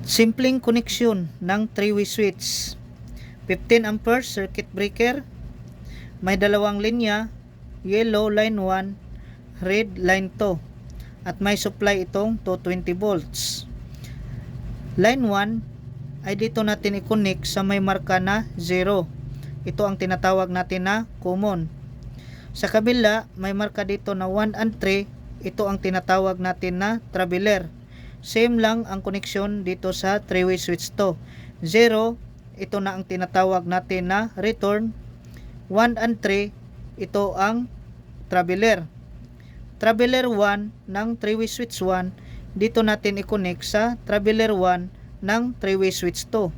Simpleng koneksyon ng 3-way switch. 15 amperes circuit breaker. May dalawang linya, yellow line 1, red line 2. At may supply itong 220 volts. Line 1 ay dito natin i-connect sa may marka na 0. Ito ang tinatawag natin na common. Sa kabila, may marka dito na 1 and 3. Ito ang tinatawag natin na traveler. Same lang ang koneksyon dito sa 3-way switch to. 0, ito na ang tinatawag natin na return. 1 and 3, ito ang traveler. Traveler 1 ng 3-way switch 1, dito natin i-connect sa traveler 1 ng 3-way switch 2.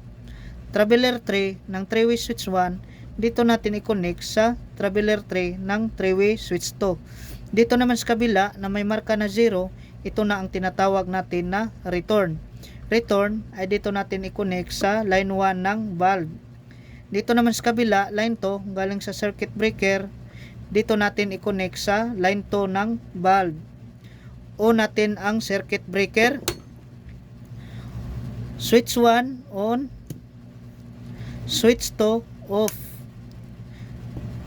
Traveler 3 ng 3-way switch 1, dito natin i-connect sa traveler 3 ng 3-way switch 2. Dito naman sa kabila na may marka na 0, ito na ang tinatawag natin na return. Return ay dito natin i-connect sa line 1 ng bulb. Dito naman sa kabila, line 2 galing sa circuit breaker, dito natin i-connect sa line 2 ng bulb. On natin ang circuit breaker. Switch 1 on, switch 2 off.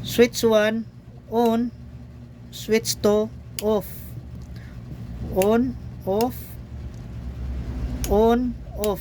Switch 1 on, switch 2 off. On, off, on, off.